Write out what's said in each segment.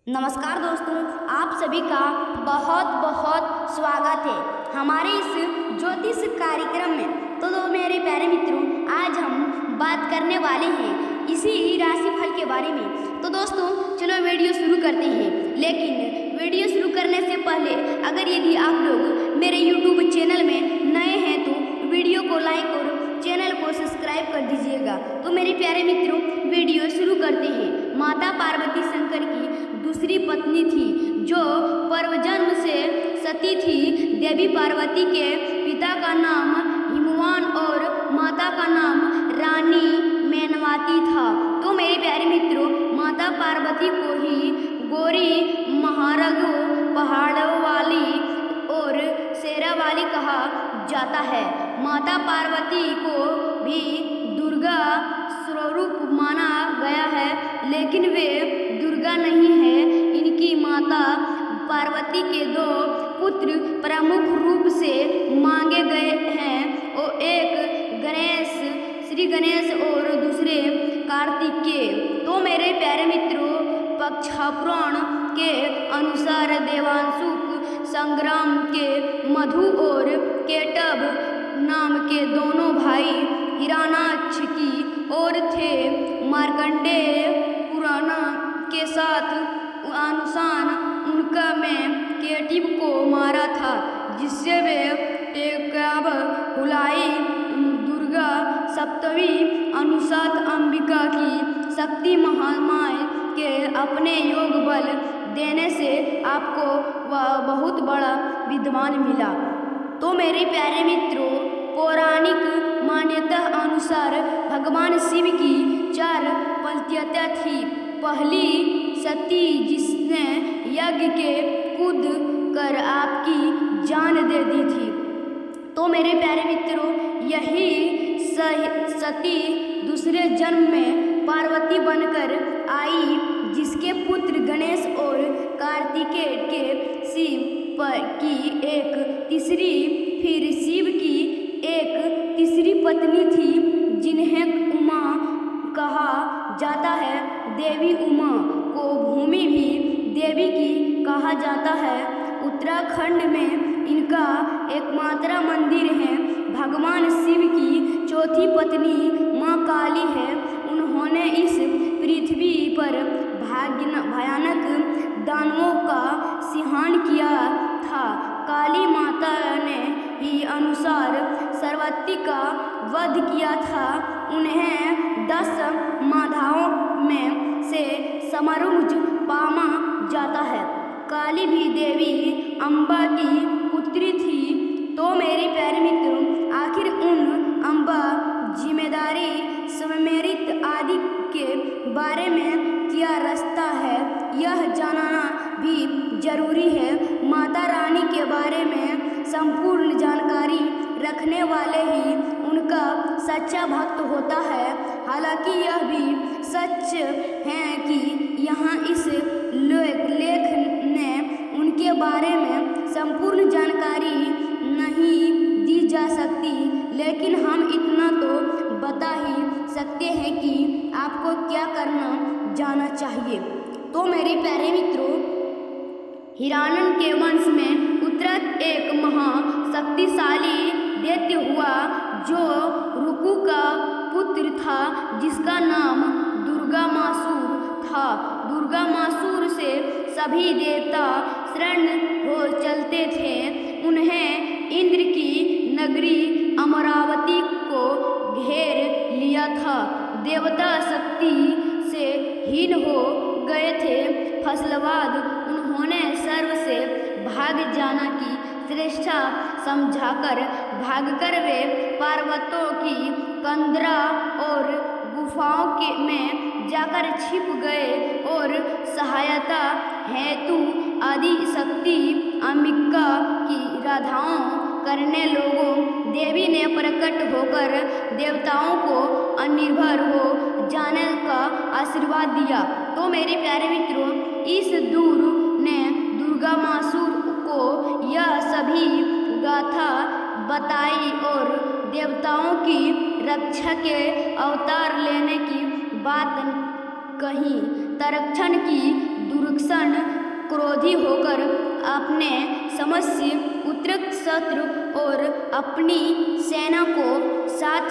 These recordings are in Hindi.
नमस्कार दोस्तों, आप सभी का बहुत बहुत स्वागत है हमारे इस ज्योतिष कार्यक्रम में। तो मेरे प्यारे मित्रों, आज हम बात करने वाले हैं इसी राशिफल के बारे में। तो दोस्तों चलो वीडियो शुरू करते हैं। लेकिन वीडियो शुरू करने से पहले अगर यदि आप लोग मेरे यूट्यूब चैनल में नए हैं तो वीडियो को लाइक और चैनल को सब्सक्राइब कर दीजिएगा। तो मेरे प्यारे मित्रों, वीडियो शुरू करते हैं। माता पार्वती शंकर की दूसरी पत्नी थी, जो पूर्वजन्म से सती थी। देवी पार्वती के पिता का नाम हिमवान और माता का नाम रानी मेनवाती था। तो मेरे प्यारे मित्रों, माता पार्वती को ही गौरी, महारघु, पहाड़ों वाली और शेरा वाली कहा जाता है। माता पार्वती को भी दुर्गा स्वरूप माना गया है, लेकिन वे दुर्गा नहीं है। इनकी माता पार्वती के दो पुत्र प्रमुख रूप से मांगे गए हैं, और एक श्री गणेश और दूसरे कार्तिकेय। तो मेरे प्यारे मित्रों, पक्षपुराण के अनुसार देवांशुक संग्राम के मधु और केटव नाम के दोनों भाई हिरण्याक्ष की ओर थे। मार्कंडेय पुराण के साथ अनुसार उनका में केटिव को मारा था, जिससे वे टेकाब हुलाई दुर्गा सप्तमी अनुसार अंबिका की शक्ति महामाया के अपने योग बल देने से आपको वह बहुत बड़ा विद्वान मिला। तो मेरे प्यारे मित्रों, पौराणिक मान्यता अनुसार भगवान शिव की 4 पत्नियां थी। पहली सती, जिसने यज्ञ के कूद कर आपकी जान दे दी थी। तो मेरे प्यारे मित्रों, यही सती दूसरे जन्म में पार्वती बनकर आई, जिसके पुत्र गणेश और कार्तिकेय के शिव की एक तीसरी, फिर शिव की एक तीसरी पत्नी थी, जिन्हें उमा कहा जाता है। देवी उमा को भूमि भी देवी की कहा जाता है। उत्तराखंड में इनका एकमात्र मंदिर है। भगवान शिव की चौथी पत्नी माँ काली है। उन्होंने इस पृथ्वी पर भयानक दानवों का संहार किया था। काली माता ने ही अनुसार सरस्वती का वध किया था। उन्हें 10 माताओं में से समरुज माना जाता है। काली भी देवी अम्बा की पुत्री थी। तो मेरे प्यारे मित्रों, आखिर उन अम्बा जिम्मेदारी स्वमेरित आदि के बारे में क्या रास्ता है, यह जानना भी जरूरी है। माता रानी के बारे में संपूर्ण जानकारी रखने वाले ही उनका सच्चा भक्त होता है। हालांकि यह भी सच है कि यहाँ इस लेख ने उनके बारे में संपूर्ण जानकारी नहीं दी जा सकती, लेकिन हम इतना तो बता ही सकते हैं कि आपको क्या करना जाना चाहिए। तो मेरे प्यारे मित्रों, हिरण्य के वंश में उत्तरत एक महाशक्तिशाली दैत्य हुआ, जो रुकु का पुत्र था, जिसका नाम दुर्गामासुर था। दुर्गामासुर से सभी देवता शरण हो चलते थे। उन्हें इंद्र की नगरी अमरावती को घेर लिया था। देवता शक्ति से हीन हो गए थे। फसलवाद उन्होंने सर्व से भाग जाना की श्रेष्ठता समझाकर भागकर वे पर्वतों की कंदरा और गुफाओं में जाकर छिप गए, और सहायता हेतु आदि शक्ति अंबिका की आराधना करने लोगों देवी ने प्रकट होकर देवताओं को अनिर्भर हो जाने का आशीर्वाद दिया। तो मेरे प्यारे मित्रों, इस दूर ने दुर्गामासुर को यह सभी गाथा बताई और देवताओं की रक्षा के अवतार लेने की बात कही। तक्षण की विलक्षण क्रोधी होकर अपने समस्त उत्तरक शत्रु और अपनी सेना को साथ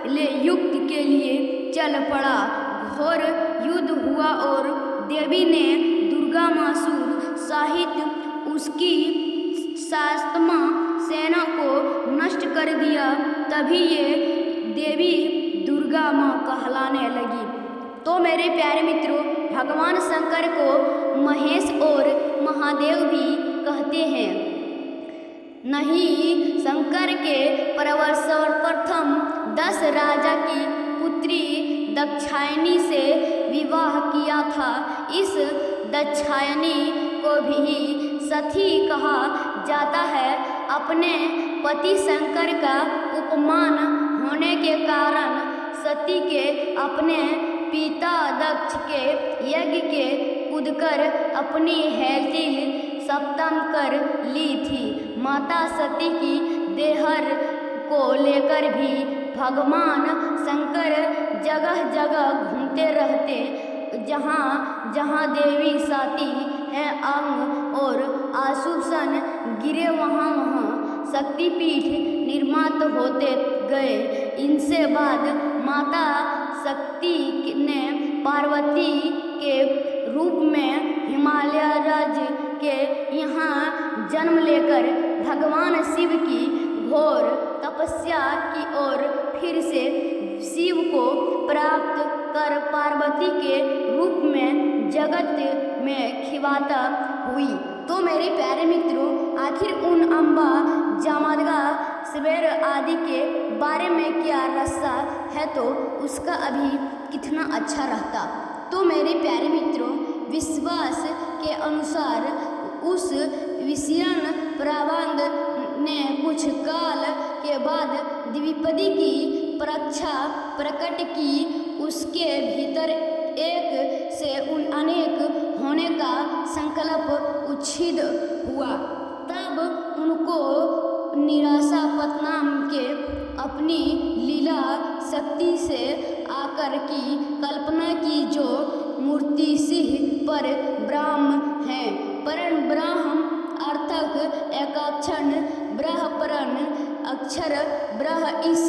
ले युद्ध के लिए चल पड़ा। घोर युद्ध हुआ और देवी ने दुर्गामासुर सहित उसकी सातवां सेना को नष्ट कर दिया। तभी ये देवी दुर्गा माँ कहलाने लगी। तो मेरे प्यारे मित्रों, भगवान शंकर को महेश और महादेव भी कहते हैं। नहीं, शंकर के सर्वप्रथम 10 राजा की पुत्री दाक्षायणी से विवाह किया था। इस दाक्षायणी को भी सती कहा जाता है। अपने पति शंकर का उपमान होने के कारण सती के अपने पिता दक्ष के यज्ञ के कूदकर अपनी हेल्थी समाप्त कर ली थी। माता सती की देहर को लेकर भी भगवान शंकर जगह जगह घूमते रहते। जहाँ जहाँ देवी सती है अंग और आशुसन गिरे वहाँ वहाँ शक्तिपीठ निर्मित होते गए। इनसे बाद माता शक्ति ने पार्वती के रूप में हिमालय राज्य के यहाँ जन्म लेकर भगवान शिव की घोर तपस्या की और फिर से शिव को प्राप्त कर पार्वती के रूप में जगत में खिवाता हुई। तो मेरे प्यारे मित्रों, आखिर उन अम्बा जामदगा सवेर आदि के बारे में क्या रस्सा है तो उसका अभी कितना अच्छा रहता। तो मेरे प्यारे मित्रों, विश्वास के अनुसार उस विषयण प्रबंध ने कुछ काल के बाद द्विपदी की परीक्षा प्रकट की। उसके भीतर एक से अनेक होने का संकल्प उच्छिद हुआ। तब उनको निराशा पत्नाम के अपनी लीला शक्ति से आकर की कल्पना की, जो मूर्ति सिंह पर ब्रह्म है। परम ब्रह्म अर्थक एकाक्षर ब्रह्मपरण अक्षर ब्रह्म, इस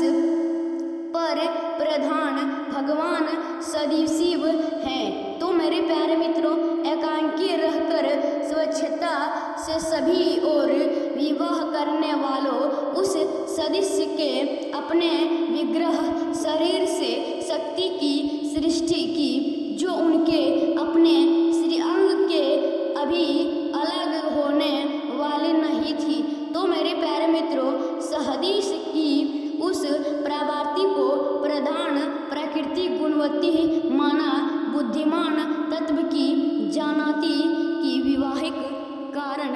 पर प्रधान भगवान सदाशिव हैं। तो मेरे प्यारे मित्रों, एकांकी रहकर स्वच्छता से सभी और विवाह करने वालों उस सदस्य के अपने विग्रह शरीर से शक्ति की सृष्टि की, जो उनके अपने श्रीअंग के अभी अलग होने वाली नहीं थी। तो मेरे प्यारे मित्रों, सहदीश की उस प्रवृत्ति को प्रधान प्रकृति गुणवती माना। बुद्धिमान तत्व की जानाती की विवाहिक कारण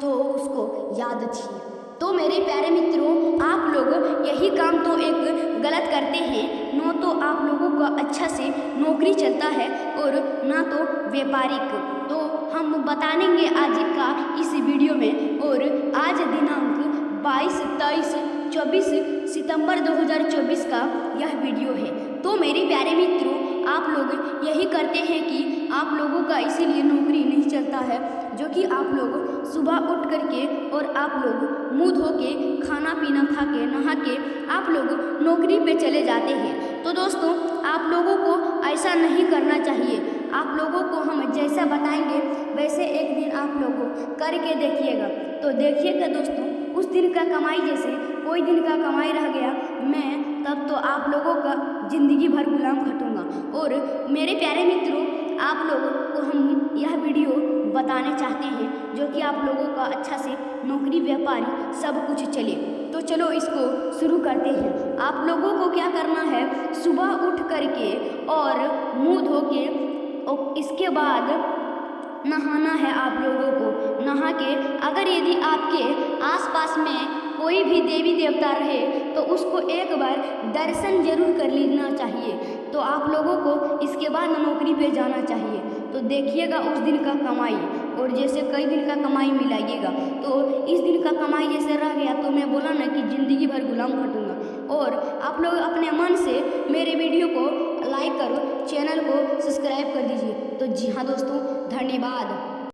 तो उसको याद थी। तो मेरे प्यारे मित्रों, आप लोग यही काम तो एक गलत करते हैं। न तो आप लोगों का अच्छा से नौकरी चलता है और ना तो व्यापारिक। तो हम बताएंगे आज का इस वीडियो में। और आज दिनांक 22, 23, 24 सितंबर 2024 का यह वीडियो है। तो मेरे प्यारे मित्रों, आप लोग यही करते हैं कि आप लोगों का इसीलिए नौकरी नहीं चलता है, जो कि आप लोग सुबह उठ करके और आप लोग मुँह धो के खाना पीना खा के नहा के आप लोग नौकरी पे चले जाते हैं। तो दोस्तों, आप लोगों को ऐसा नहीं करना चाहिए। आप लोगों को हम जैसा बताएंगे वैसे एक दिन आप लोग करके देखिएगा। तो देखिएगा दोस्तों, उस दिन का कमाई जैसे कोई दिन का कमाई रह गया मैं, तब तो आप लोगों का ज़िंदगी भर गुलाम खटूंगा। और मेरे प्यारे मित्रों, आप लोगों को हम यह वीडियो बताने चाहते हैं, जो कि आप लोगों का अच्छा से नौकरी व्यापारी सब कुछ चले। तो चलो इसको शुरू करते हैं। आप लोगों को क्या करना है, सुबह उठ करके और मुँह धो के और इसके बाद नहाना है। आप लोगों को नहा के, अगर यदि आपके आसपास में कोई भी देवी देवता रहे तो उसको एक बार दर्शन जरूर कर लेना चाहिए। तो आप लोगों को इसके बाद नौकरी पे जाना चाहिए। तो देखिएगा उस दिन का कमाई, और जैसे कई दिन का कमाई मिलाइएगा। तो इस दिन का कमाई जैसे रह गया तो मैं बोला ना कि ज़िंदगी भर गुलाम खटूंगा। और आप लोग अपने मन से मेरे वीडियो को लाइक करो, चैनल को सब्सक्राइब कर दीजिए। तो जी हाँ दोस्तों, धन्यवाद।